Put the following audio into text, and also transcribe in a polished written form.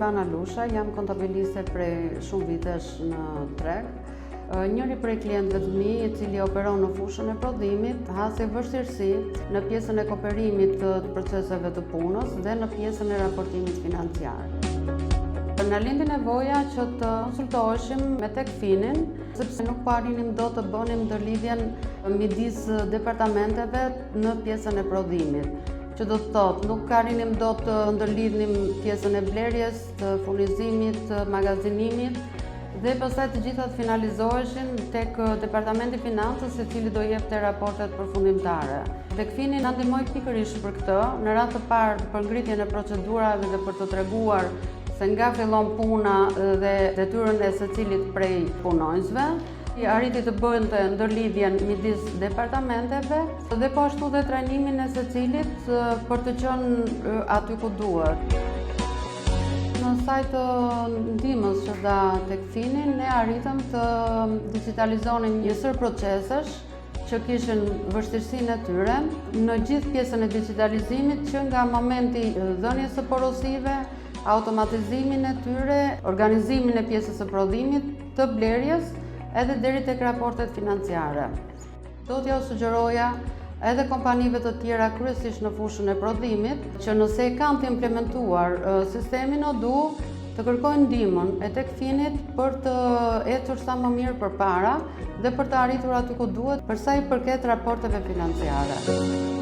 Albana Lusha, jam kontabiliste prej shumë vitesh në treg. Njëri prej klientëve të mi, i cili operon në fushën e prodhimit, hasi vështirësi në pjesën e kooperimit të proceseve të punës dhe në pjesën e raportimit financiar. Na lindi nevoja që të konsultoheshim me Tekfinin, sepse nuk po arrinim dot të bënim ndërlidhjen midis departamenteve në pjesën e prodhimit. Që do të thotë, nuk arrinim dot të ndërlidhnim pjesën e blerjes, të furnizimit, të magazinimit dhe pastaj të gjitha të finalizoheshin tek Departamenti i Financës, i cili do jepte raportet përfundimtare. Tekfini na ndihmoi pikërisht për këtë, në radhë të parë për ngritjen e procedurave dhe për të treguar se nga fillon puna dhe detyrën e secilit prej punonjësve, arriti të bënte ndërlidhjen midis departamenteve dhe po ashtu dhe trajnimin e secilit për të qenë aty ku duhet. Në saj të ndihmës që dha Tekfini, ne arritëm të digitalizonim një sër procesesh që kishin vështirësinë e tyre në gjithë pjesën e digitalizimit, që nga momenti dhënies së porosive, automatizimin e tyre, organizimin e pjesës së prodhimit, të blerjes, edhe deri tek raportet financiare. Do t'ja sugjeroja edhe kompanive të tjera, kryesisht në fushën e prodhimit, që nëse kanë të implementuar sistemin ODU, të kërkojnë ndihmën e Tekfinit për të ecur sa më mirë përpara dhe për të arritur aty ku duhet për sa i përket raporteve financiare.